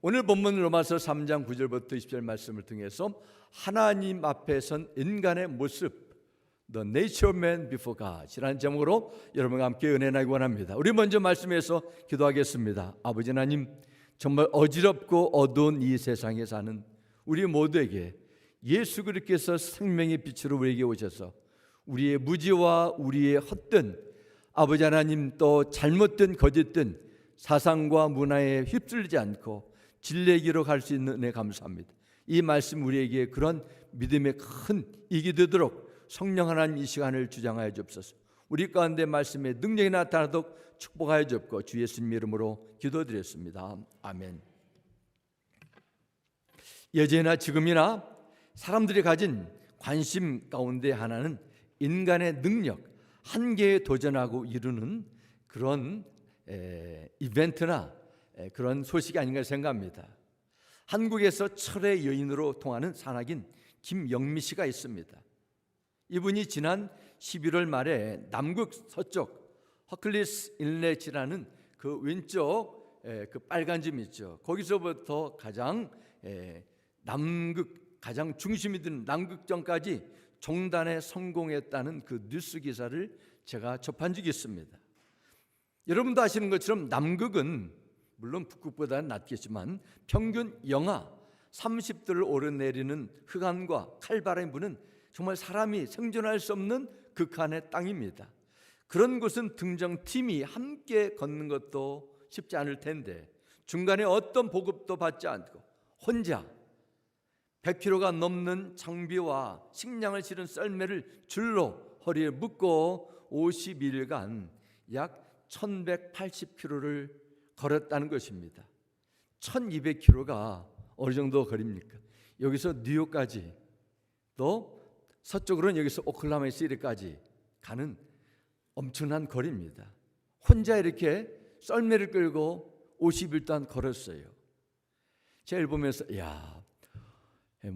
오늘 본문 로마서 3장 9절부터 20절 말씀을 통해서 하나님 앞에 선 인간의 모습, The Nature of Man Before God 이라는 제목으로 여러분과 함께 은혜 나기 원합니다. 우리 먼저 말씀에서 기도하겠습니다. 아버지 하나님, 정말 어지럽고 어두운 이 세상에 사는 우리 모두에게 예수 그리스도께서 생명의 빛으로 우리에게 오셔서 우리의 무지와 우리의 헛된 아버지 하나님, 또 잘못된 거짓된 사상과 문화에 휩쓸리지 않고 진리의 길로 갈 수 있는 은혜 감사합니다. 이 말씀 우리에게 그런 믿음의 큰 이익이 되도록 성령 하나님 이 시간을 주장하여 주옵소서. 우리 가운데 말씀의 능력이 나타나도록 축복하여 주옵고 주 예수님 이름으로 기도드렸습니다. 아멘. 예전이나 지금이나 사람들이 가진 관심 가운데 하나는 인간의 능력, 한계에 도전하고 이루는 그런 이벤트나 그런 소식이 아닌가 생각합니다. 한국에서 철의 여인으로 통하는 산악인 김영미 씨가 있습니다. 이분이 지난 11월 말에 남극 서쪽 허클리스 인렛이라는 그 왼쪽 그 빨간 점 있죠. 거기서부터 가장 남극 가장 중심이 든 남극점까지 종단에 성공했다는 그 뉴스 기사를 제가 접한 적이 있습니다. 여러분도 아시는 것처럼 남극은 물론 북극보다는 낮겠지만 평균 영하 30도를 오르내리는 흑암과 칼바람이 부는 정말 사람이 생존할 수 없는 극한의 땅입니다. 그런 곳은 등정팀이 함께 걷는 것도 쉽지 않을 텐데 중간에 어떤 보급도 받지 않고 혼자 100kg가 넘는 장비와 식량을 실은 썰매를 줄로 허리에 묶고 51일간 약 1180km를 걸었다는 것입니다. 1200km가 어느 정도 거리입니까? 여기서 뉴욕까지, 또 서쪽으로는 여기서 오클라호마 시티까지 가는 엄청난 거리입니다. 혼자 이렇게 썰매를 끌고 50일 동안 걸었어요. 제가 보면서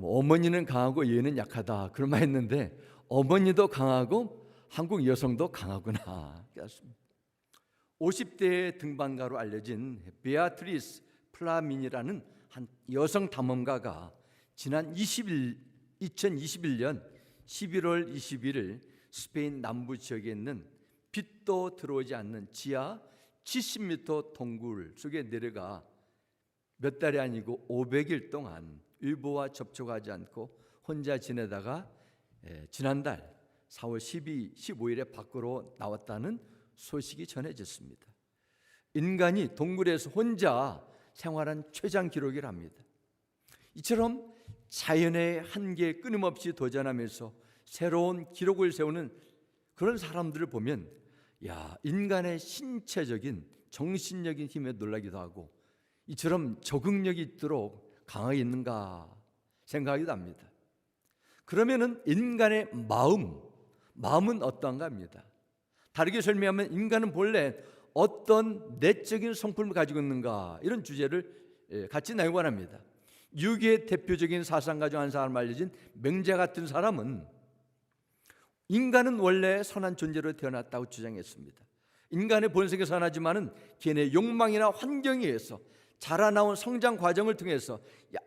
어머니는 강하고 얘는 약하다 그런 말 했는데 어머니도 강하고 한국 여성도 강하구나. 50대의 등반가로 알려진 베아트리스 플라민이라는 한 여성 탐험가가 지난 2021년 11월 21일 스페인 남부 지역에 있는 빛도 들어오지 않는 지하 70m 동굴 속에 내려가 몇 달이 아니고 500일 동안 일부와 접촉하지 않고 혼자 지내다가 지난달 4월 15일에 밖으로 나왔다는 소식이 전해졌습니다. 인간이 동굴에서 혼자 생활한 최장 기록이랍니다. 이처럼 자연의 한계에 끊임없이 도전하면서 새로운 기록을 세우는 그런 사람들을 보면 인간의 신체적인 정신적인 힘에 놀라기도 하고 이처럼 적응력이 있도록 강하게 있는가 생각이 납니다. 그러면은 인간의 마음은 어떠한가 합니다. 다르게 설명하면 인간은 본래 어떤 내적인 성품을 가지고 있는가, 이런 주제를 같이 나누기 원합니다. 유교의 대표적인 사상가 중 한 사람 알려진 맹자 같은 사람은 인간은 원래 선한 존재로 태어났다고 주장했습니다. 인간의 본성이 선하지만은 걔네 욕망이나 환경에 의해서 자라나온 성장 과정을 통해서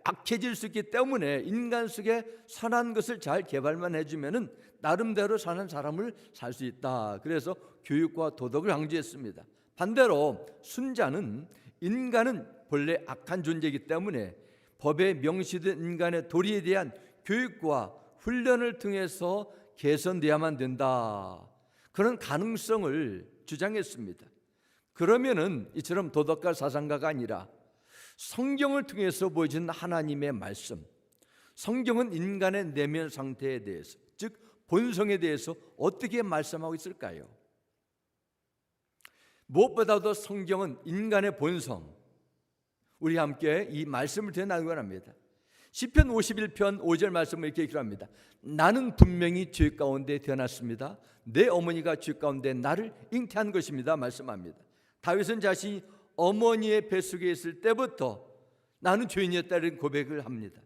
악해질 수 있기 때문에 인간 속에 선한 것을 잘 개발만 해주면은 나름대로 선한 사람을 살 수 있다. 그래서 교육과 도덕을 강조했습니다. 반대로 순자는 인간은 본래 악한 존재이기 때문에 법에 명시된 인간의 도리에 대한 교육과 훈련을 통해서 개선돼야만 된다. 그런 가능성을 주장했습니다. 그러면은 이처럼 도덕가 사상가가 아니라 성경을 통해서 보여준 하나님의 말씀, 성경은 인간의 내면 상태에 대해서, 즉 본성에 대해서 어떻게 말씀하고 있을까요? 무엇보다도 성경은 인간의 본성, 우리 함께 이 말씀을 나누기 원합니다. 시편 51편 5절 말씀을 이렇게 기록합니다. 나는 분명히 죄 가운데 태어났습니다. 내 어머니가 죄 가운데 나를 잉태한 것입니다. 말씀합니다. 다윗은 자신이 어머니의 뱃속에 있을 때부터 나는 죄인이었다는 고백을 합니다.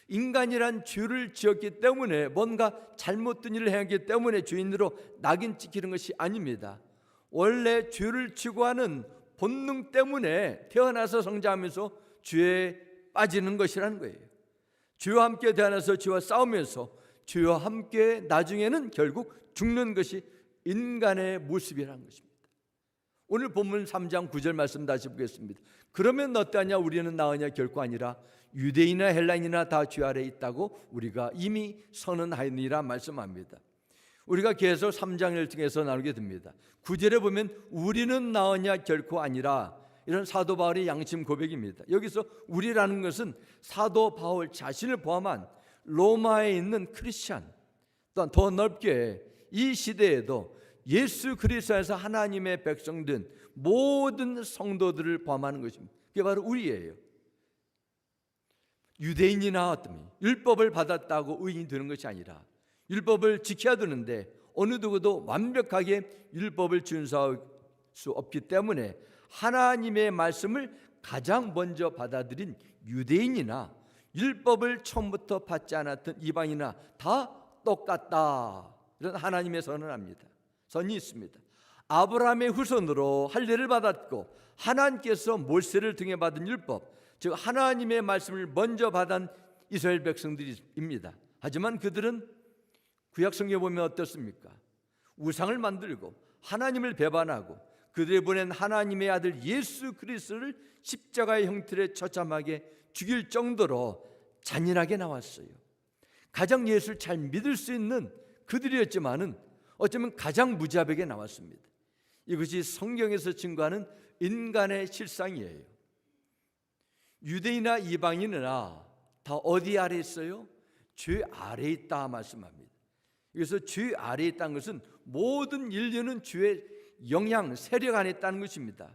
인간이란 죄를 지었기 때문에 뭔가 잘못된 일을 행하기 때문에 죄인으로 낙인 찍히는 것이 아닙니다. 원래 죄를 추구하는 본능 때문에 태어나서 성장하면서 죄에 빠지는 것이라는 거예요. 죄와 함께 대안해서 죄와 싸우면서 죄와 함께 나중에는 결국 죽는 것이 인간의 모습이라는 것입니다. 오늘 본문 3장 9절 말씀 다시 보겠습니다. 그러면 어떠하냐? 우리는 나으냐? 결코 아니라 유대인이나 헬라인이나 다 죄 아래에 있다고 우리가 이미 선언하였느니라 말씀합니다. 우리가 계속 3장을 통해서 나누게 됩니다. 9절에 보면 우리는 나으냐? 결코 아니라, 이런 사도 바울의 양심 고백입니다. 여기서 우리라는 것은 사도 바울 자신을 포함한 로마에 있는 크리스찬, 또한 더 넓게 이 시대에도 예수 그리스도에서 하나님의 백성된 모든 성도들을 포함하는 것입니다. 그게 바로 우리예요. 유대인이나 어떤 율법을 받았다고 의인이 되는 것이 아니라 율법을 지켜야 되는데 어느 누구도 완벽하게 율법을 준수할 수 없기 때문에 하나님의 말씀을 가장 먼저 받아들인 유대인이나 율법을 처음부터 받지 않았던 이방이나 다 똑같다, 이런 하나님의 선언합니다. 선이 있습니다. 아브라함의 후손으로 할례를 받았고 하나님께서 모세를 통해 받은 율법, 즉 하나님의 말씀을 먼저 받은 이스라엘 백성들입니다. 하지만 그들은 구약 성경에 보면 어떻습니까? 우상을 만들고 하나님을 배반하고 그들이 보낸 하나님의 아들 예수 그리스도를 십자가의 형틀에 처참하게 죽일 정도로 잔인하게 나왔어요. 가장 예수를 잘 믿을 수 있는 그들이었지만은 어쩌면 가장 무자비하게 나왔습니다. 이것이 성경에서 증거하는 인간의 실상이에요. 유대인이나 이방인이나 다 어디 아래 있어요? 죄 아래에 있다 말씀합니다. 그래서 죄 아래에 있다는 것은 모든 인류는 죄의 영향, 세력 안에 있다는 것입니다.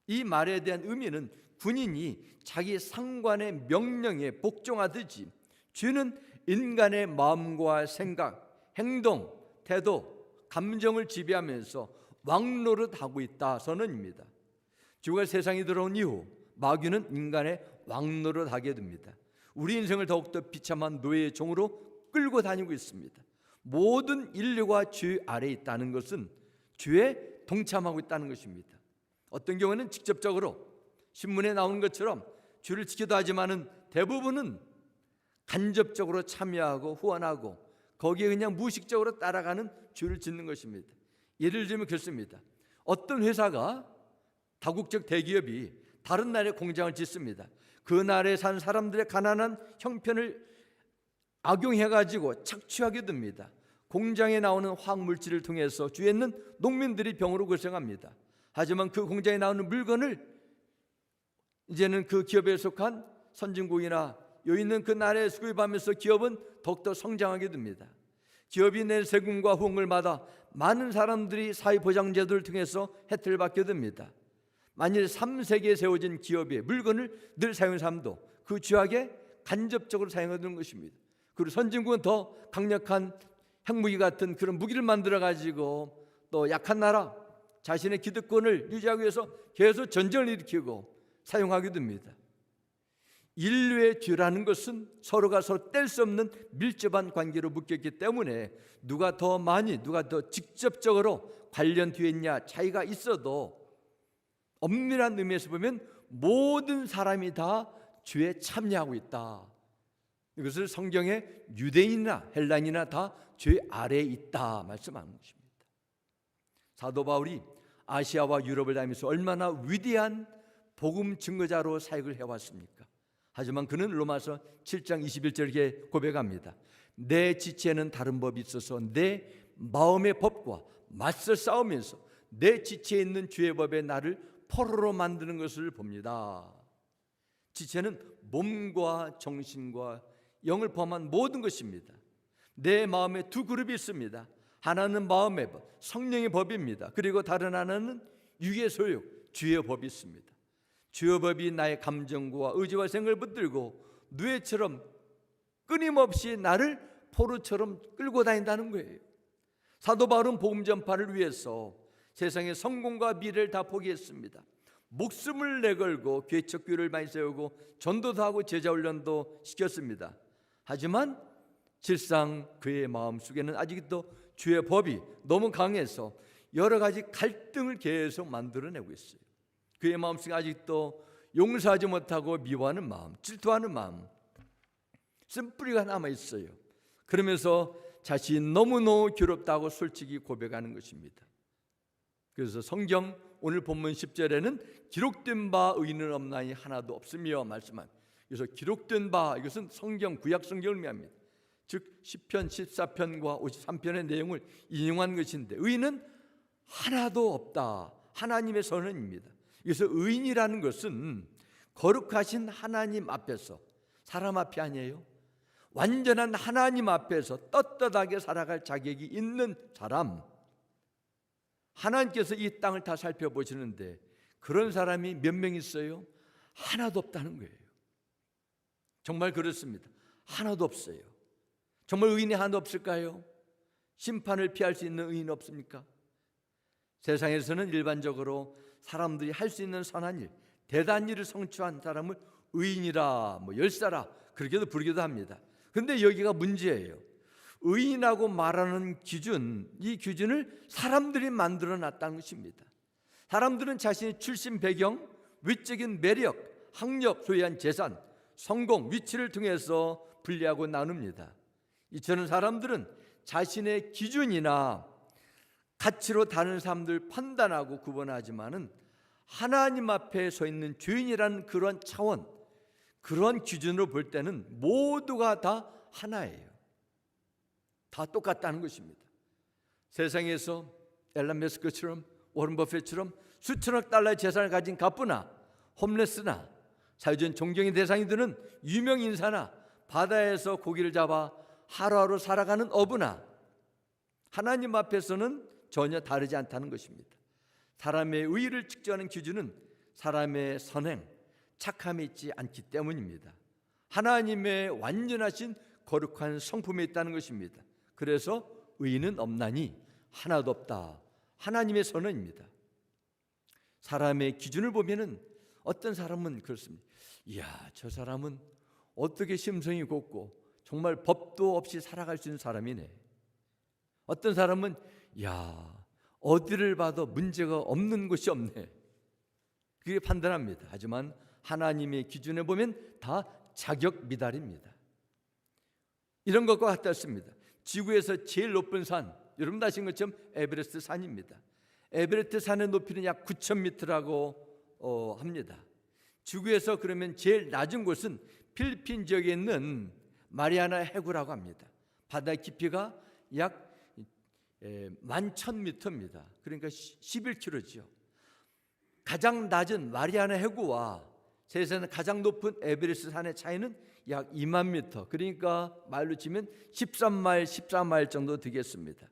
이 말에 대한 의미는 군인이 자기 상관의 명령에 복종하듯이 죄는 인간의 마음과 생각, 행동, 태도, 감정을 지배하면서 왕노릇하고 있다 선언입니다. 죄가 세상에 들어온 이후 마귀는 인간의 왕노릇하게 됩니다. 우리 인생을 더욱더 비참한 노예의 종으로 끌고 다니고 있습니다. 모든 인류가 죄 아래에 있다는 것은 죄에 동참하고 있다는 것입니다. 어떤 경우는 직접적으로 신문에 나오는 것처럼 죄를 지키도 하지만은 대부분은 간접적으로 참여하고 후원하고 거기에 그냥 무의식적으로 따라가는 죄를 짓는 것입니다. 예를 들면 그렇습니다. 어떤 회사가 다국적 대기업이 다른 나라에 공장을 짓습니다. 그 나라에 산 사람들의 가난한 형편을 악용해가지고 착취하게 됩니다. 공장에 나오는 화학물질을 통해서 주위에 있는 농민들이 병으로 고생합니다. 하지만 그 공장에 나오는 물건을 이제는 그 기업에 속한 선진국이나 여기 있는 그 나라에 수입하면서 기업은 더욱더 성장하게 됩니다. 기업이 낸 세금과 후원을 받아 많은 사람들이 사회보장제도를 통해서 혜택을 받게 됩니다. 만일 3세기에 세워진 기업의 물건을 늘 사용하는 사람도 그 죄악에 간접적으로 사용하는 것입니다. 그리고 선진국은 더 강력한 핵무기 같은 그런 무기를 만들어 가지고 또 약한 나라 자신의 기득권을 유지하기 위해서 계속 전쟁을 일으키고 사용하게 됩니다. 인류의 죄라는 것은 서로가 서로 뗄 수 없는 밀접한 관계로 묶였기 때문에 누가 더 많이, 누가 더 직접적으로 관련되어 있냐 차이가 있어도 엄밀한 의미에서 보면 모든 사람이 다 죄에 참여하고 있다. 이것을 성경에 유대인이나 헬라인이나 다 죄 아래에 있다 말씀하는 것입니다. 사도 바울이 아시아와 유럽을 다니면서 얼마나 위대한 복음 증거자로 사역을 해왔습니까? 하지만 그는 로마서 7장 21절에 고백합니다. 내 지체에는 다른 법이 있어서 내 마음의 법과 맞서 싸우면서 내 지체에 있는 죄의 법에 나를 포로로 만드는 것을 봅니다. 지체는 몸과 정신과 영을 포함한 모든 것입니다. 내 마음에 두 그룹이 있습니다. 하나는 마음의 법, 성령의 법입니다. 그리고 다른 하나는 육의 소욕, 죄의 법이 있습니다. 죄의 법이 나의 감정과 의지와 생각을 붙들고 누에처럼 끊임없이 나를 포로처럼 끌고 다닌다는 거예요. 사도 바울은 복음 전파를 위해서 세상의 성공과 미래를 다 포기했습니다. 목숨을 내걸고 개척교회를 많이 세우고 전도도 하고 제자훈련도 시켰습니다. 하지만 실상 그의 마음속에는 아직도 죄의 법이 너무 강해서 여러 가지 갈등을 계속 만들어내고 있어요. 그의 마음속에 아직도 용서하지 못하고 미워하는 마음, 질투하는 마음, 쓴뿌리가 남아 있어요. 그러면서 자신이 너무너무 괴롭다고 솔직히 고백하는 것입니다. 그래서 성경 오늘 본문 10절에는 기록된 바 의인은 없나니 하나도 없으며 말씀한, 그래서 기록된 바, 이것은 성경 구약 성경을 의미합니다. 즉 시편 14편과 53편의 내용을 인용한 것인데, 의인은 하나도 없다, 하나님의 선언입니다. 그래서 의인이라는 것은 거룩하신 하나님 앞에서, 사람 앞이 아니에요, 완전한 하나님 앞에서 떳떳하게 살아갈 자격이 있는 사람, 하나님께서 이 땅을 다 살펴보시는데 그런 사람이 몇 명 있어요? 하나도 없다는 거예요. 정말 그렇습니다. 하나도 없어요. 정말 의인이 하나도 없을까요? 심판을 피할 수 있는 의인 없습니까? 세상에서는 일반적으로 사람들이 할 수 있는 선한 일, 대단한 일을 성취한 사람을 의인이라, 열사라 그렇게도 부르기도 합니다. 그런데 여기가 문제예요. 의인이라고 말하는 기준, 이 기준을 사람들이 만들어 놨다는 것입니다. 사람들은 자신의 출신 배경, 외적인 매력, 학력, 소유한 재산, 성공, 위치를 통해서 분리하고 나눕니다. 이처럼 사람들은 자신의 기준이나 가치로 다른 사람들 판단하고 구분하지만은 하나님 앞에 서 있는 죄인이라는 그런 차원, 그런 기준으로 볼 때는 모두가 다 하나예요. 다 똑같다는 것입니다. 세상에서 앨런 머스크처럼, 워런 버핏처럼 수천억 달러의 재산을 가진 갑부나 홈레스나 사회적인 존경의 대상이 되는 유명 인사나 바다에서 고기를 잡아 하루하루 살아가는 어부나 하나님 앞에서는 전혀 다르지 않다는 것입니다. 사람의 의의를 측정하는 기준은 사람의 선행, 착함이 있지 않기 때문입니다. 하나님의 완전하신 거룩한 성품에 있다는 것입니다. 그래서 의인은 없나니 하나도 없다, 하나님의 선언입니다. 사람의 기준을 보면은 어떤 사람은 그렇습니다. 이야, 저 사람은 어떻게 심성이 곱고 정말 법도 없이 살아갈 수 있는 사람이네. 어떤 사람은 야, 어디를 봐도 문제가 없는 곳이 없네, 그게 판단합니다. 하지만 하나님의 기준에 보면 다 자격 미달입니다. 이런 것과 같았습니다. 지구에서 제일 높은 산, 여러분 아시는 것처럼 에베레스트 산입니다. 에베레스트 산의 높이는 약 9,000m라고 합니다. 지구에서 그러면 제일 낮은 곳은 필리핀 지역에 있는 마리아나 해구라고 합니다. 바다 깊이가 약 11,000m입니다. 그러니까 11km죠. 가장 낮은 마리아나 해구와 세상에서 가장 높은 에베레스트 산의 차이는 약 2만 m, 그러니까 말로 치면 13마일, 14마일 정도 되겠습니다.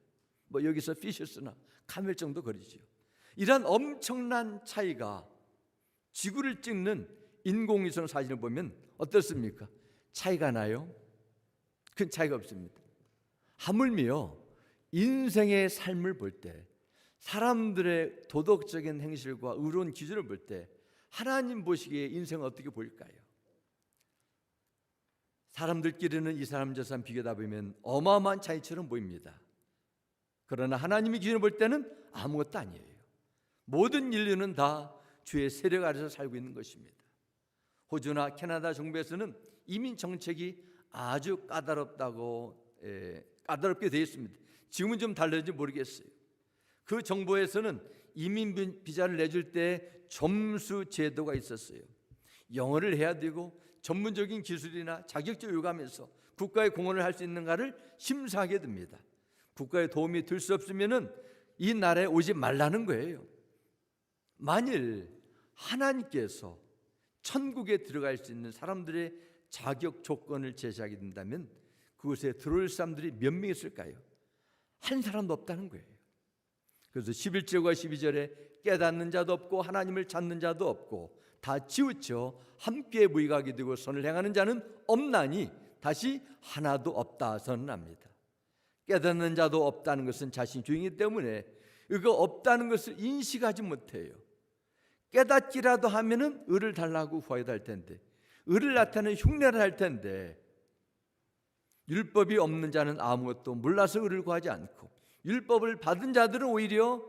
여기서 피셔스나 카멜 정도 거리죠. 이런 엄청난 차이가 지구를 찍는 인공위성 사진을 보면 어떻습니까? 차이가 나요? 큰 차이가 없습니다. 하물며 인생의 삶을 볼 때, 사람들의 도덕적인 행실과 의로운 기준을 볼 때 하나님 보시기에 인생은 어떻게 보일까요? 사람들끼리는 이 사람 저 사람 비교하다 보면 어마어마한 차이처럼 보입니다. 그러나 하나님의 기준을 볼 때는 아무것도 아니에요. 모든 인류는 다 주의 세력 아래서 살고 있는 것입니다. 호주나 캐나다 정부에서는 이민 정책이 아주 까다롭게 되어 있습니다. 지금은 좀 달라진지 모르겠어요. 그 정부에서는 이민 비자를 내줄 때 점수 제도가 있었어요. 영어를 해야 되고 전문적인 기술이나 자격증을 요구하면서 국가에 공헌을 할 수 있는가를 심사하게 됩니다. 국가에 도움이 될 수 없으면은 이 나라에 오지 말라는 거예요. 만일 하나님께서 천국에 들어갈 수 있는 사람들의 자격 조건을 제시하게 된다면 그곳에 들어올 사람들이 몇 명 있을까요? 한 사람도 없다는 거예요. 그래서 11절과 12절에 깨닫는 자도 없고 하나님을 찾는 자도 없고 다 치우쳐 함께 무익하게 되고 선을 행하는 자는 없나니 다시 하나도 없다 선언합니다. 깨닫는 자도 없다는 것은 자신이 죄인이기 때문에 이거 없다는 것을 인식하지 못해요. 깨닫기라도 하면은 의를 달라고 구하여야 할 텐데, 의를 나타내는 흉내를 할 텐데, 율법이 없는 자는 아무것도 몰라서 의를 구하지 않고 율법을 받은 자들은 오히려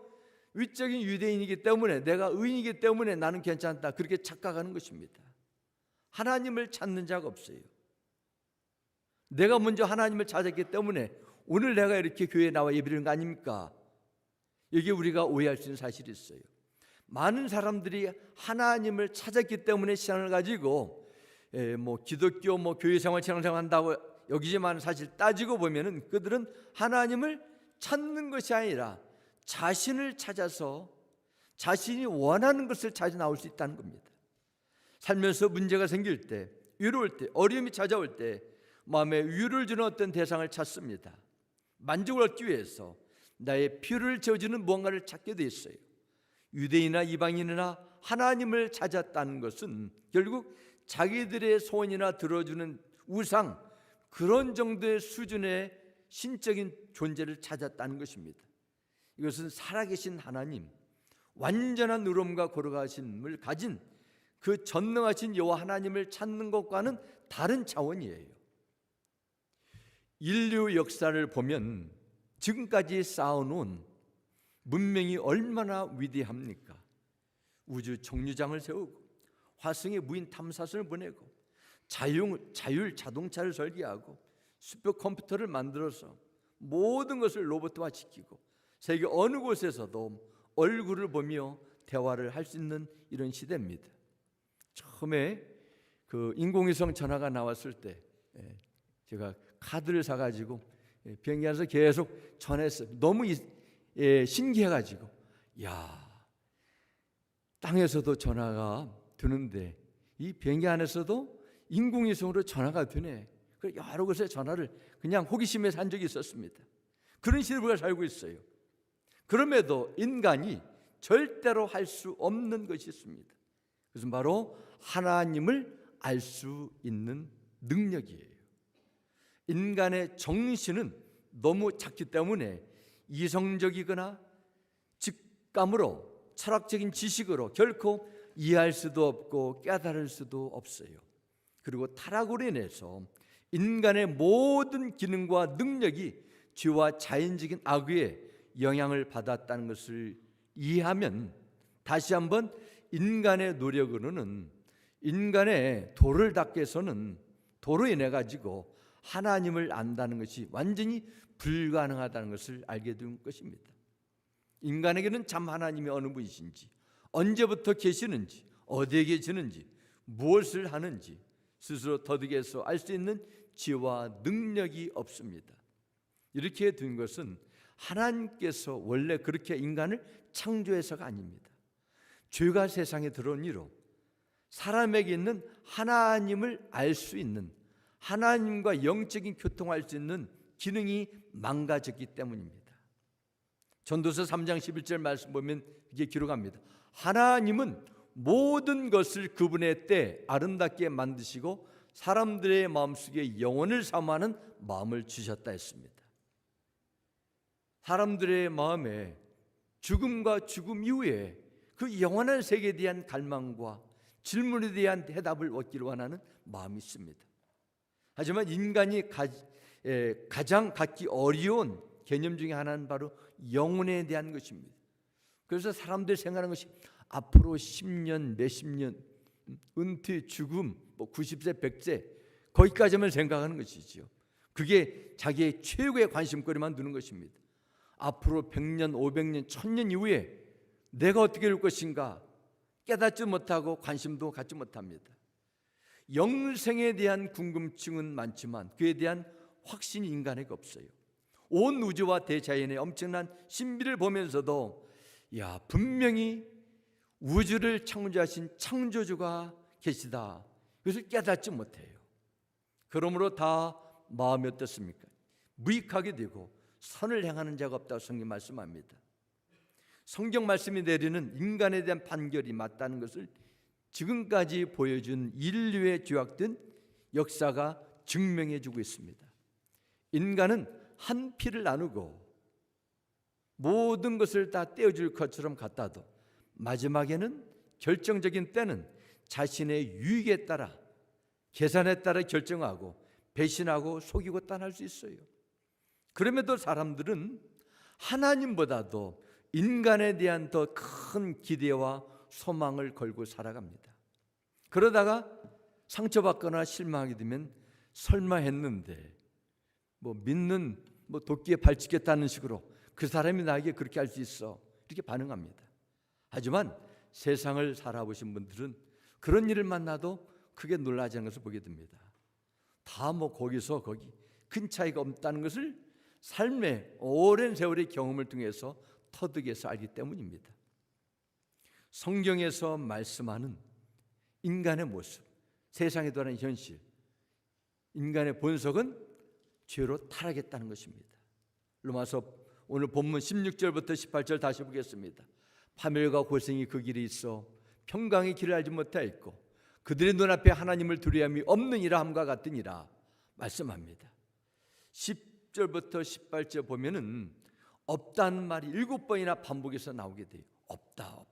위적인 유대인이기 때문에, 내가 의인이기 때문에 나는 괜찮다, 그렇게 착각하는 것입니다. 하나님을 찾는 자가 없어요. 내가 먼저 하나님을 찾았기 때문에 오늘 내가 이렇게 교회에 나와 예배드리는 거 아닙니까? 이게 우리가 오해할 수 있는 사실이 있어요. 많은 사람들이 하나님을 찾았기 때문에 신앙을 가지고 기독교 교회 생활, 신앙생활 한다고 여기지만, 사실 따지고 보면은 그들은 하나님을 찾는 것이 아니라 자신을 찾아서 자신이 원하는 것을 찾아 나올 수 있다는 겁니다. 살면서 문제가 생길 때, 외로울 때, 어려움이 찾아올 때 마음에 위로를 주는 어떤 대상을 찾습니다. 만족을 얻기 위해서 나의 필요를 채워주는 무언가를 찾게 돼 있어요. 유대인이나 이방인이나 하나님을 찾았다는 것은 결국 자기들의 소원이나 들어주는 우상, 그런 정도의 수준의 신적인 존재를 찾았다는 것입니다. 이것은 살아계신 하나님, 완전한 의로움과 거룩하심을 가진 그 전능하신 여호와 하나님을 찾는 것과는 다른 차원이에요. 인류 역사를 보면 지금까지 쌓아놓은 문명이 얼마나 위대합니까? 우주 정류장을 세우고 화성에 무인 탐사선을 보내고 자율 자동차를 설계하고 슈퍼컴퓨터를 만들어서 모든 것을 로봇화 시키고 세계 어느 곳에서도 얼굴을 보며 대화를 할 수 있는 이런 시대입니다. 처음에 그 인공위성 전화가 나왔을 때 제가 카드를 사가지고 비행기 안에서 계속 전화했어요. 너무 신기해가지고, 땅에서도 전화가 드는데 이 비행기 안에서도 인공위성으로 전화가 되네. 여러 곳에 전화를 그냥 호기심에서 한 적이 있었습니다. 그런 시대에 우리가 살고 있어요. 그럼에도 인간이 절대로 할 수 없는 것이 있습니다. 그것은 바로 하나님을 알 수 있는 능력이에요. 인간의 정신은 너무 작기 때문에 이성적이거나 직감으로, 철학적인 지식으로 결코 이해할 수도 없고 깨달을 수도 없어요. 그리고 타락으로 인해서 인간의 모든 기능과 능력이 죄와 자연적인 악의 영향을 받았다는 것을 이해하면 다시 한번 인간의 노력으로는, 인간의 도를 닦기 위해서는 도로 인해 가지고 하나님을 안다는 것이 완전히 불가능하다는 것을 알게 된 것입니다. 인간에게는 참 하나님이 어느 분이신지, 언제부터 계시는지, 어디에 계시는지, 무엇을 하는지 스스로 더득해서 알 수 있는 지혜와 능력이 없습니다. 이렇게 된 것은 하나님께서 원래 그렇게 인간을 창조해서가 아닙니다. 죄가 세상에 들어온 이로 사람에게 있는 하나님을 알 수 있는, 하나님과 영적인 교통할 수 있는 기능이 망가졌기 때문입니다. 전도서 3장 11절 말씀 보면 이게 기록합니다. 하나님은 모든 것을 그분의 때 아름답게 만드시고 사람들의 마음속에 영혼을 사모하는 마음을 주셨다 했습니다. 사람들의 마음에 죽음과 죽음 이후에 그 영원한 세계에 대한 갈망과 질문에 대한 대답을 얻기를 원하는 마음이 있습니다. 하지만 인간이 가장 갖기 어려운 개념 중에 하나는 바로 영혼에 대한 것입니다. 그래서 사람들이 생각하는 것이 앞으로 10년, 몇십 년, 은퇴, 죽음, 90세, 100세 거기까지만 생각하는 것이지요. 그게 자기의 최고의 관심거리만 두는 것입니다. 앞으로 100년, 500년, 1000년 이후에 내가 어떻게 될 것인가 깨닫지 못하고 관심도 갖지 못합니다. 영생에 대한 궁금증은 많지만 그에 대한 확신이 인간에게 없어요. 온 우주와 대자연의 엄청난 신비를 보면서도 분명히 우주를 창조하신 창조주가 계시다, 그것을 깨닫지 못해요. 그러므로 다 마음이 어떻습니까? 무익하게 되고 선을 행하는 자가 없다고 성경 말씀합니다. 성경 말씀이 내리는 인간에 대한 판결이 맞다는 것을 지금까지 보여준 인류의 죄악된 역사가 증명해 주고 있습니다. 인간은 한 피를 나누고 모든 것을 다 떼어줄 것처럼 같아도 마지막에는 결정적인 때는 자신의 유익에 따라, 계산에 따라 결정하고 배신하고 속이고 떠날 수 있어요. 그럼에도 사람들은 하나님보다도 인간에 대한 더 큰 기대와 소망을 걸고 살아갑니다. 그러다가 상처받거나 실망하게 되면 설마 했는데 믿는 도끼에 발치겠다는 식으로 그 사람이 나에게 그렇게 할 수 있어 이렇게 반응합니다. 하지만 세상을 살아보신 분들은 그런 일을 만나도 크게 놀라지 않는 것을 보게 됩니다. 다 거기서 거기 큰 차이가 없다는 것을 삶의 오랜 세월의 경험을 통해서 터득해서 알기 때문입니다. 성경에서 말씀하는 인간의 모습, 세상에 드러나는 현실, 인간의 본성은 죄로 타락했다는 것입니다. 로마서 오늘 본문 16절부터 18절 다시 보겠습니다. 파멸과 고생이 그 길에 있어 평강의 길을 알지 못하였고 그들의 눈앞에 하나님을 두려움이 없느니라 함과 같으니라 말씀합니다. 10절부터 18절 보면은 없다는 말이 7번이나 반복해서 나오게 돼요. 없다.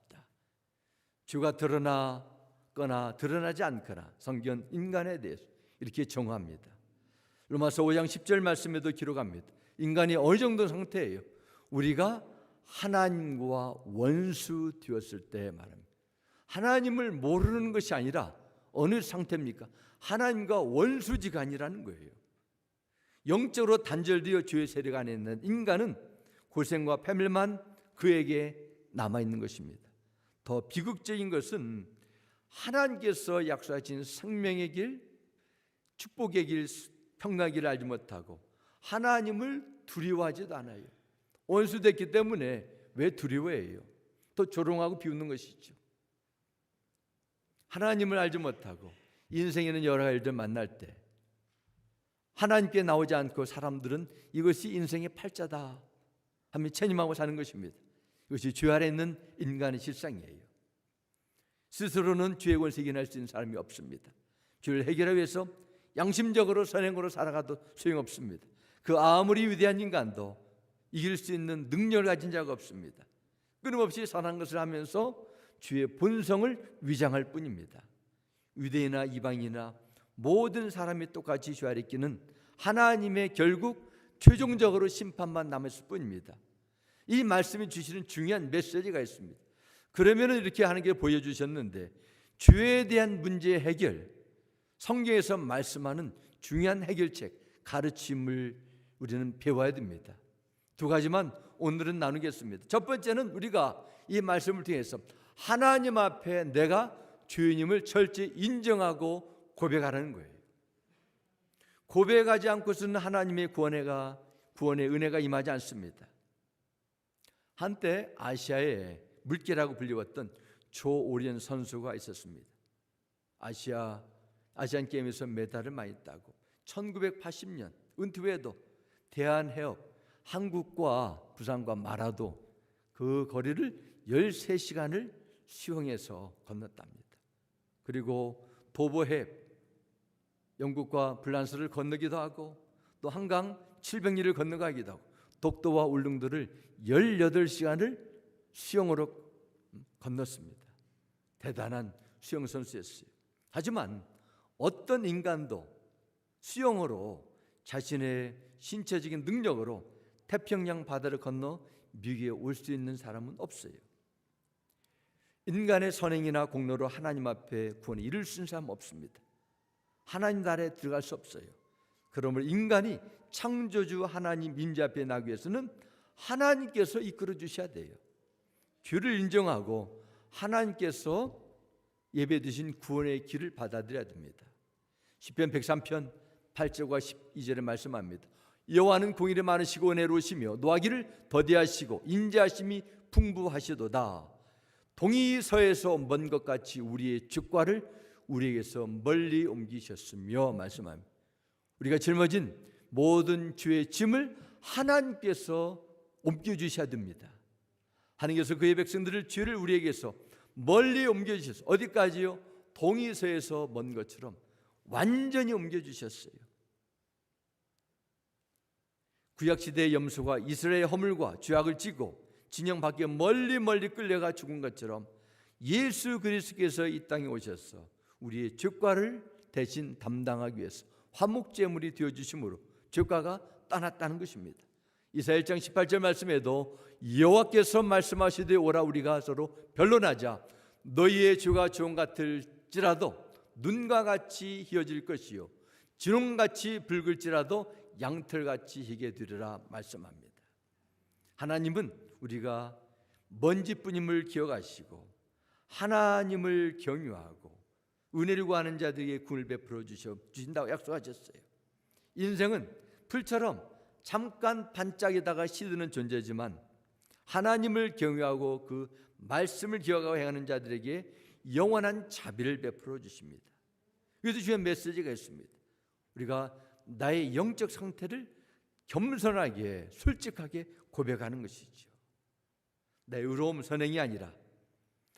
주가 드러나거나 드러나지 않거나 성경 인간에 대해서 이렇게 정의합니다. 로마서 5장 10절 말씀에도 기록합니다. 인간이 어느 정도 상태예요? 우리가 하나님과 원수 되었을 때 말합니다. 하나님을 모르는 것이 아니라 어느 상태입니까? 하나님과 원수지간이라는 거예요. 영적으로 단절되어 죄의 세력 안에 있는 인간은 고생과 패밀만 그에게 남아있는 것입니다. 더 비극적인 것은 하나님께서 약속하신 생명의 길, 축복의 길, 평강의 길을 알지 못하고 하나님을 두려워하지도 않아요. 원수됐기 때문에 왜 두려워해요? 또 조롱하고 비웃는 것이죠. 하나님을 알지 못하고 인생에는 여러 일들 만날 때 하나님께 나오지 않고 사람들은 이것이 인생의 팔자다 하며 체념하고 사는 것입니다. 이것이 죄 아래 있는 인간의 실상이에요. 스스로는 죄의 권세 이겨낼 수 있는 사람이 없습니다. 죄를 해결하기 위해서 양심적으로 선행으로 살아가도 소용없습니다. 그 아무리 위대한 인간도 이길 수 있는 능력을 가진 자가 없습니다. 끊임없이 선한 것을 하면서 주의 본성을 위장할 뿐입니다. 유대인이나 이방인이나 모든 사람이 똑같이 죄 아래 있기는 하나님의 결국 최종적으로 심판만 남았을 뿐입니다. 이 말씀이 주시는 중요한 메시지가 있습니다. 그러면 이렇게 하나님께 보여주셨는데 죄에 대한 문제 해결, 성경에서 말씀하는 중요한 해결책, 가르침을 우리는 배워야 됩니다. 두 가지만 오늘은 나누겠습니다. 첫 번째는 우리가 이 말씀을 통해서 하나님 앞에 내가 죄인임을 철저히 인정하고 고백하라는 거예요. 고백하지 않고서는 하나님의 구원의 은혜가 임하지 않습니다. 한때 아시아의 물개라고 불리웠던 조오련 선수가 있었습니다. 아시안 게임에서 메달을 많이 따고 1980년 은퇴 후에도 대한해협 한국과 부산과 마라도 그 거리를 13시간을 수영해서 건넜답니다. 그리고 도보해 영국과 프랑스를 건너기도 하고 또 한강 700리를 건너가기도 하고 독도와 울릉도를 18시간을 수영으로 건넜습니다. 대단한 수영 선수였어요. 하지만 어떤 인간도 수영으로 자신의 신체적인 능력으로 태평양 바다를 건너 미국에 올 수 있는 사람은 없어요. 인간의 선행이나 공로로 하나님 앞에 구원을 이룰 수 있는 사람은 없습니다. 하나님 나라에 들어갈 수 없어요. 그러므로 인간이 창조주 하나님 임재 앞에 나기 위해서는 하나님께서 이끌어 주셔야 돼요. 죄를 인정하고 하나님께서 예배 드신 구원의 길을 받아들여야 됩니다. 시편 103편 8절과 12절에 말씀합니다. 여호와는 공의를 많으시고 은혜로우시며 노하기를 더디하시고 인자하심이 풍부하시도다. 동이 서에서 먼 것 같이 우리의 죄과를 우리에게서 멀리 옮기셨으며 말씀합니다. 우리가 짊어진 모든 죄의 짐을 하나님께서 옮겨주셔야 됩니다. 하나님께서 그의 백성들을 죄를 우리에게서 멀리 옮겨주셨어요. 어디까지요? 동이서에서 먼 것처럼 완전히 옮겨주셨어요. 구약시대의 염소가 이스라엘의 허물과 죄악을 지고 진영 밖에 멀리 끌려가 죽은 것처럼 예수 그리스도께서 이 땅에 오셔서 우리의 죄과를 대신 담당하기 위해서 화목제물이 되어주심으로 죄과가 떠났다는 것입니다. 이사야 1장 18절 말씀에도 여호와께서 말씀하시되 오라 우리가 서로 변론하자. 너희의 주가 주홍 같을지라도 눈과 같이 희어질 것이요 진홍같이 붉을지라도 양털같이 희게 되리라 말씀합니다. 하나님은 우리가 먼지뿐임을 기억하시고 하나님을 경유하고 은혜를 구하는 자들에게 구원을 베풀어 주신다고 약속하셨어요. 인생은 풀처럼 잠깐 반짝이다가 시드는 존재지만 하나님을 경유하고 그 말씀을 기억하고 행하는 자들에게 영원한 자비를 베풀어 주십니다. 그래서 주의 메시지가 있습니다. 우리가 나의 영적 상태를 겸손하게 솔직하게 고백하는 것이죠. 내 의로움 선행이 아니라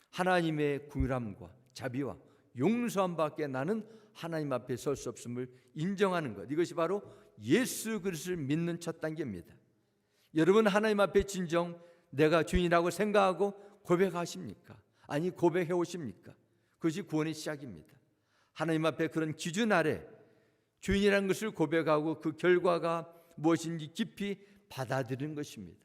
하나님의 긍휼함과 자비와 용서함밖에 나는 하나님 앞에 설 수 없음을 인정하는 것, 이것이 바로 예수 그리스도를 믿는 첫 단계입니다. 여러분 하나님 앞에 진정 내가 주인이라고 생각하고 고백하십니까? 아니 고백해 오십니까? 그것이 구원의 시작입니다. 하나님 앞에 그런 기준 아래 주인이라는 것을 고백하고 그 결과가 무엇인지 깊이 받아들이는 것입니다.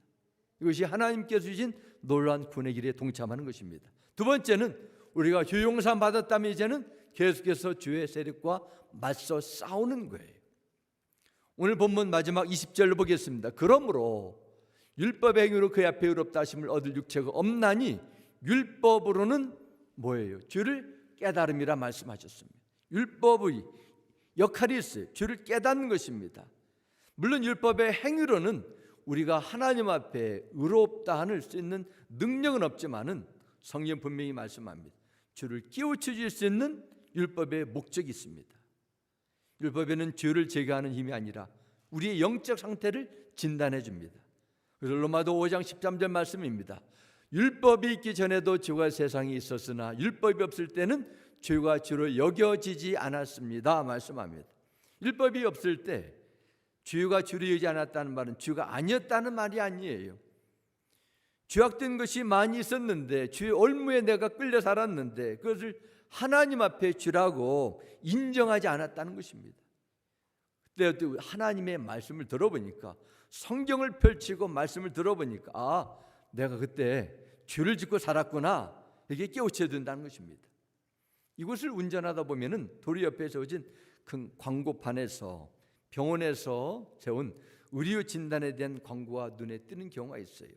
이것이 하나님께서 주신 놀라운 구원의 길에 동참하는 것입니다. 두 번째는 우리가 효용상 받았다면 이제는 계속해서 주의 세력과 맞서 싸우는 거예요. 오늘 본문 마지막 20절로 보겠습니다. 그러므로 율법의 행위로 그 앞에 의롭다 하심을 얻을 육체가 없나니 율법으로는 뭐예요? 주를 깨달음이라 말씀하셨습니다. 율법의 역할이 있어요. 주를 깨닫는 것입니다. 물론 율법의 행위로는 우리가 하나님 앞에 의롭다 할 수 있는 능력은 없지만은 성경 분명히 말씀합니다. 주를 깨우쳐 줄 수 있는 율법의 목적이 있습니다. 율법에는 죄를 제거하는 힘이 아니라 우리의 영적 상태를 진단해 줍니다. 그래서 로마도 5장 13절 말씀입니다. 율법이 있기 전에도 죄가 세상에 있었으나 율법이 없을 때는 죄가 죄로 여겨지지 않았습니다 말씀합니다. 율법이 없을 때 죄가 죄로 여기지 않았다는 말은 죄가 아니었다는 말이 아니에요. 죄악된 것이 많이 있었는데 죄의 올무에 내가 끌려 살았는데 그것을 하나님 앞에 죄라고 인정하지 않았다는 것입니다. 그때 하나님의 말씀을 들어보니까, 성경을 펼치고 말씀을 들어보니까 아, 내가 그때 죄를 짓고 살았구나, 이게 깨우쳐야 된다는 것입니다. 이곳을 운전하다 보면은 도로 옆에 세워진 큰 광고판에서 병원에서 세운 의료 진단에 대한 광고가 눈에 띄는 경우가 있어요.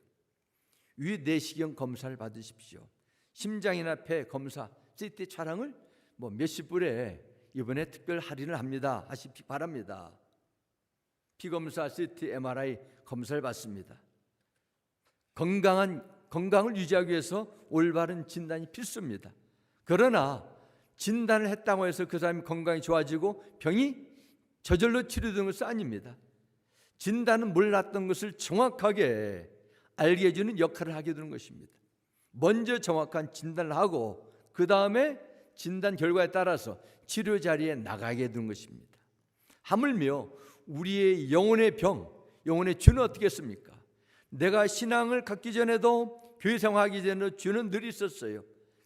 위 내시경 검사를 받으십시오. 심장이나 폐 검사, CT 촬영을 몇십 불에 이번에 특별 할인을 합니다 하시기 바랍니다. 피검사, CT, MRI 검사를 받습니다. 건강을 유지하기 위해서 올바른 진단이 필수입니다. 그러나 진단을 했다고 해서 그 사람이 건강이 좋아지고 병이 저절로 치료되는 것은 아닙니다. 진단은 몰랐던 것을 정확하게 알게 해주는 역할을 하게 되는 것입니다. 먼저 정확한 진단을 하고 그 다음에 진단 결과에 따라서 치료 자리에 나가게 되는 것입니다. 하물며 우리의 영혼의 병, 영혼의 죄는 어떻게 했습니까? 내가 신앙을 갖기 전에도, 교회 생활하기 전에도 죄는 늘 있었어요.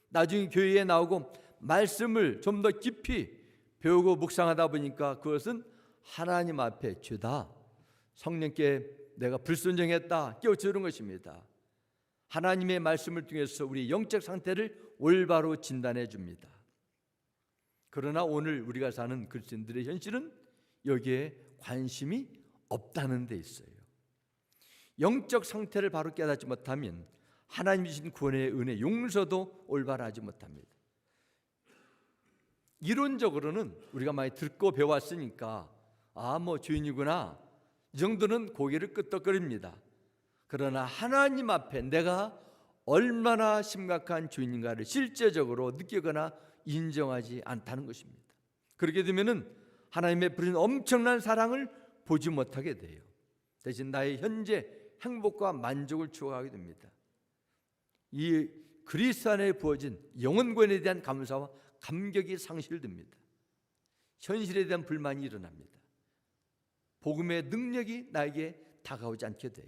나중에 교회에 나오고 말씀을 좀 더 깊이 배우고 묵상하다 보니까 그것은 하나님 앞에 죄다, 성령께 내가 불순종했다 깨우쳐주는 것입니다. 하나님의 말씀을 통해서 우리 영적 상태를 올바로 진단해 줍니다. 그러나 오늘 우리가 사는 그리스도인들의 현실은 여기에 관심이 없다는 데 있어요. 영적 상태를 바로 깨닫지 못하면 하나님 주신 구원의 은혜, 용서도 올바로 하지 못합니다. 이론적으로는 우리가 많이 듣고 배웠으니까 죄인이구나, 이 정도는 고개를 끄덕거립니다. 그러나 하나님 앞에 내가 얼마나 심각한 죄인인가를 실제적으로 느끼거나 인정하지 않다는 것입니다. 그렇게 되면은 하나님의 부르신 엄청난 사랑을 보지 못하게 돼요. 대신 나의 현재 행복과 만족을 추구하게 됩니다. 이 그리스도 안에 부어진 영혼권에 대한 감사와 감격이 상실됩니다. 현실에 대한 불만이 일어납니다. 복음의 능력이 나에게 다가오지 않게 돼요.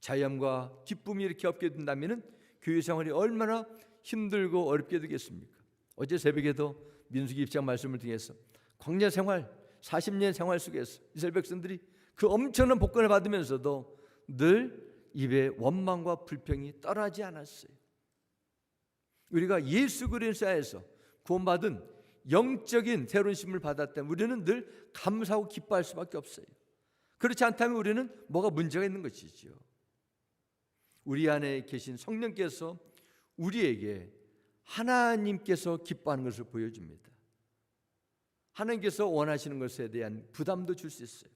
자연과 기쁨이 이렇게 없게 된다면 교회 생활이 얼마나 힘들고 어렵게 되겠습니까? 어제 새벽에도 민수기 입장 말씀을 통해서 광야 생활 40년 생활 속에서 이스라엘 백성들이 그 엄청난 복권을 받으면서도 늘 입에 원망과 불평이 떠나지 않았어요. 우리가 예수 그리스도에서 구원받은 영적인 새로운 심을 받았다면 우리는 늘 감사하고 기뻐할 수밖에 없어요. 그렇지 않다면 우리는 뭐가 문제가 있는 것이죠. 우리 안에 계신 성령께서 우리에게 하나님께서 기뻐하는 것을 보여줍니다. 하나님께서 원하시는 것에 대한 부담도 줄 수 있어요.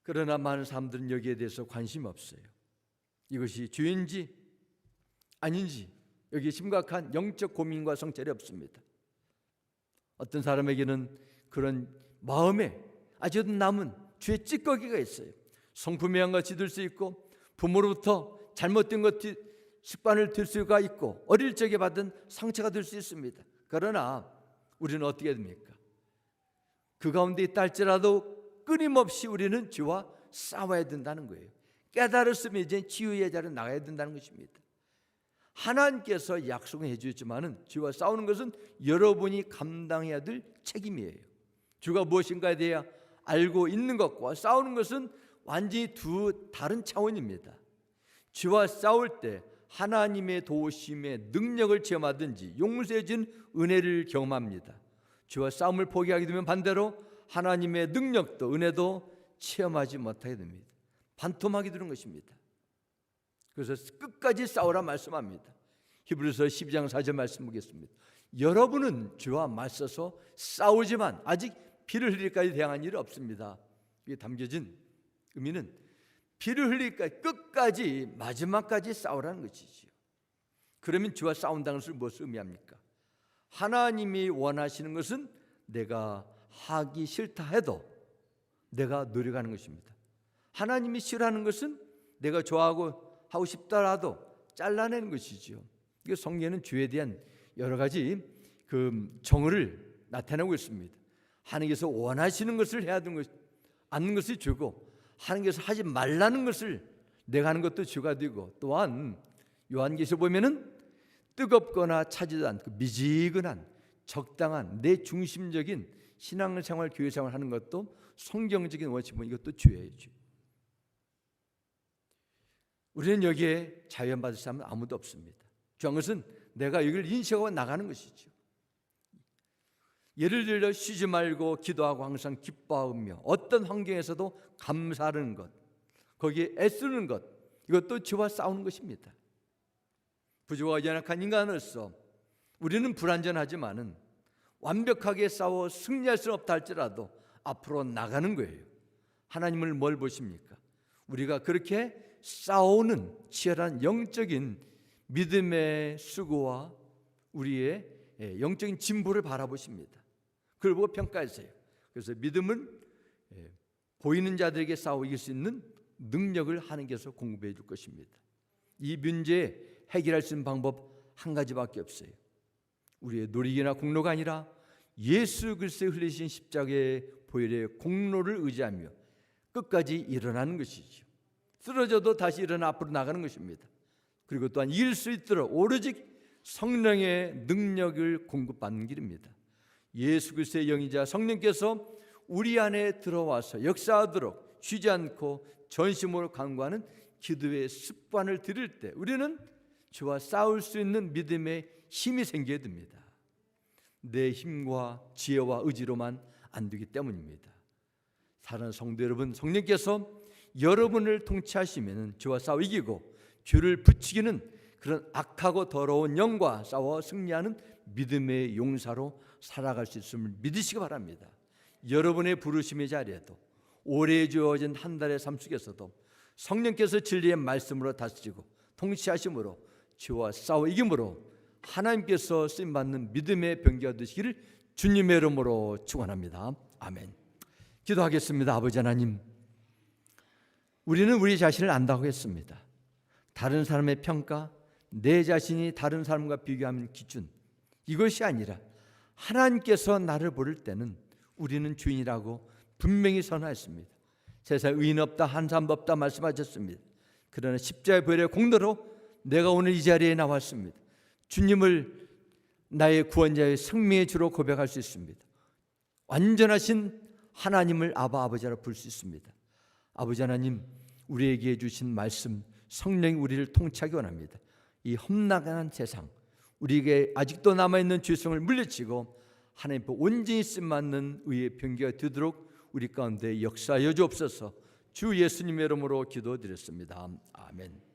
그러나 많은 사람들은 여기에 대해서 관심이 없어요. 이것이 죄인지 아닌지 여기에 심각한 영적 고민과 성찰이 없습니다. 어떤 사람에게는 그런 마음에 아직도 남은 죄의 찌꺼기가 있어요. 성품의 한 가지 들 수 있고 부모로부터 잘못된 것 습관을 들 수가 있고 어릴 적에 받은 상처가 될 수 있습니다. 그러나 우리는 어떻게 됩니까? 그 가운데 있다 할지라도 끊임없이 우리는 죄와 싸워야 된다는 거예요. 깨달았으면 이제 치유의 자리로 나가야 된다는 것입니다. 하나님께서 약속해 주셨지만은 죄와 싸우는 것은 여러분이 감당해야 될 책임이에요. 죄가 무엇인가에 대해 알고 있는 것과 싸우는 것은 완전히 두 다른 차원입니다. 죄와 싸울 때 하나님의 도우심의 능력을 체험하든지 용서해 준 은혜를 경험합니다. 죄와 싸움을 포기하게 되면 반대로 하나님의 능력도 은혜도 체험하지 못하게 됩니다. 반토막이 되는 것입니다. 그래서 끝까지 싸우라 말씀합니다. 히브리서 12장 4절 말씀 보겠습니다. 여러분은 죄와 맞서서 싸우지만 아직 피를 흘릴까지 대항한 일이 없습니다. 이게 담겨진 의미는 피를 흘릴까지 끝까지 마지막까지 싸우라는 것이지요. 그러면 죄와 싸운다는 것을 무엇을 의미합니까? 하나님이 원하시는 것은 내가 하기 싫다 해도 내가 노력하는 것입니다. 하나님이 싫어하는 것은 내가 좋아하고 하고 싶더라도 잘라내는 것이지요. 이게 성경에는 죄에 대한 여러 가지 그 정의를 나타내고 있습니다. 하나님께서 원하시는 것을 해야 되는 것, 않는 것이 죄고 하나님께서 하지 말라는 것을 내가 하는 것도 죄가 되고 또한 요한계시록 보면은 뜨겁거나 차지도 않고 미지근한 적당한 내 중심적인 신앙생활 교회생활 하는 것도 성경적인 원칙은 이것도 죄예요. 죄. 우리는 여기에 자유받을 사람은 아무도 없습니다. 중요한 것은 내가 여기를 인식하고 나가는 것이죠. 예를 들어 쉬지 말고 기도하고 항상 기뻐하며 어떤 환경에서도 감사하는 것, 거기에 애쓰는 것, 이것도 죄와 싸우는 것입니다. 부족하고 연약한 인간으로서 우리는 불완전하지만은 완벽하게 싸워 승리할 수 없다 할지라도 앞으로 나가는 거예요. 하나님을 뭘 보십니까? 우리가 그렇게 싸우는 치열한 영적인 믿음의 수고와 우리의 영적인 진보를 바라보십니다. 그걸 보고 평가하세요. 그래서 믿음은 보이는 자들에게 싸워 이길 수 있는 능력을 하나님께서 공급해 줄 것입니다. 이 문제 해결할 수 있는 방법 한 가지밖에 없어요. 우리의 노력이나 공로가 아니라 예수 그리스도의 흘리신 십자가의 보혈의 공로를 의지하며 끝까지 일어나는 것이죠. 쓰러져도 다시 일어나 앞으로 나가는 것입니다. 그리고 또한 이길 수 있도록 오로지 성령의 능력을 공급받는 길입니다. 예수 그리스도의 영이자 성령께서 우리 안에 들어와서 역사하도록 쉬지 않고 전심으로 간구하는 기도의 습관을 들일 때 우리는 죄와 싸울 수 있는 믿음의 힘이 생겨야 됩니다. 내 힘과 지혜와 의지로만 안 되기 때문입니다. 사랑하는 성도 여러분, 성령께서 여러분을 통치하시면 죄와 싸워 이기고 죄를 부추기는 그런 악하고 더러운 영과 싸워 승리하는 믿음의 용사로 살아갈 수 있음을 믿으시기 바랍니다. 여러분의 부르심의 자리에도 오래 주어진 한 달의 삶 속에서도 성령께서 진리의 말씀으로 다스리고 통치하심으로 죄와 싸워 이김으로 하나님께서 쓰임받는 믿음의 병기가 되시기를 주님의 이름으로 축원합니다. 아멘. 기도하겠습니다. 아버지 하나님, 우리는 우리 자신을 안다고 했습니다. 다른 사람의 평가, 내 자신이 다른 사람과 비교하는 기준, 이것이 아니라 하나님께서 나를 부를 때는 우리는 주인이라고 분명히 선언했습니다. 세상에 의인 없다, 한 사람도 없다 말씀하셨습니다. 그러나 십자가의 보혈의 공로로 내가 오늘 이 자리에 나왔습니다. 주님을 나의 구원자의 생명의 주로 고백할 수 있습니다. 완전하신 하나님을 아버지라 부를 수 있습니다. 아버지 하나님, 우리에게 주신 말씀 성령이 우리를 통치하기 원합니다. 이 험난한 세상, 우리에게 아직도 남아있는 죄성을 물리치고 하나님 앞에 온전히 쓰임받는 의의 병기가 되도록 우리 가운데 역사하여 주옵소서. 주 예수님의 이름으로 기도드렸습니다. 아멘.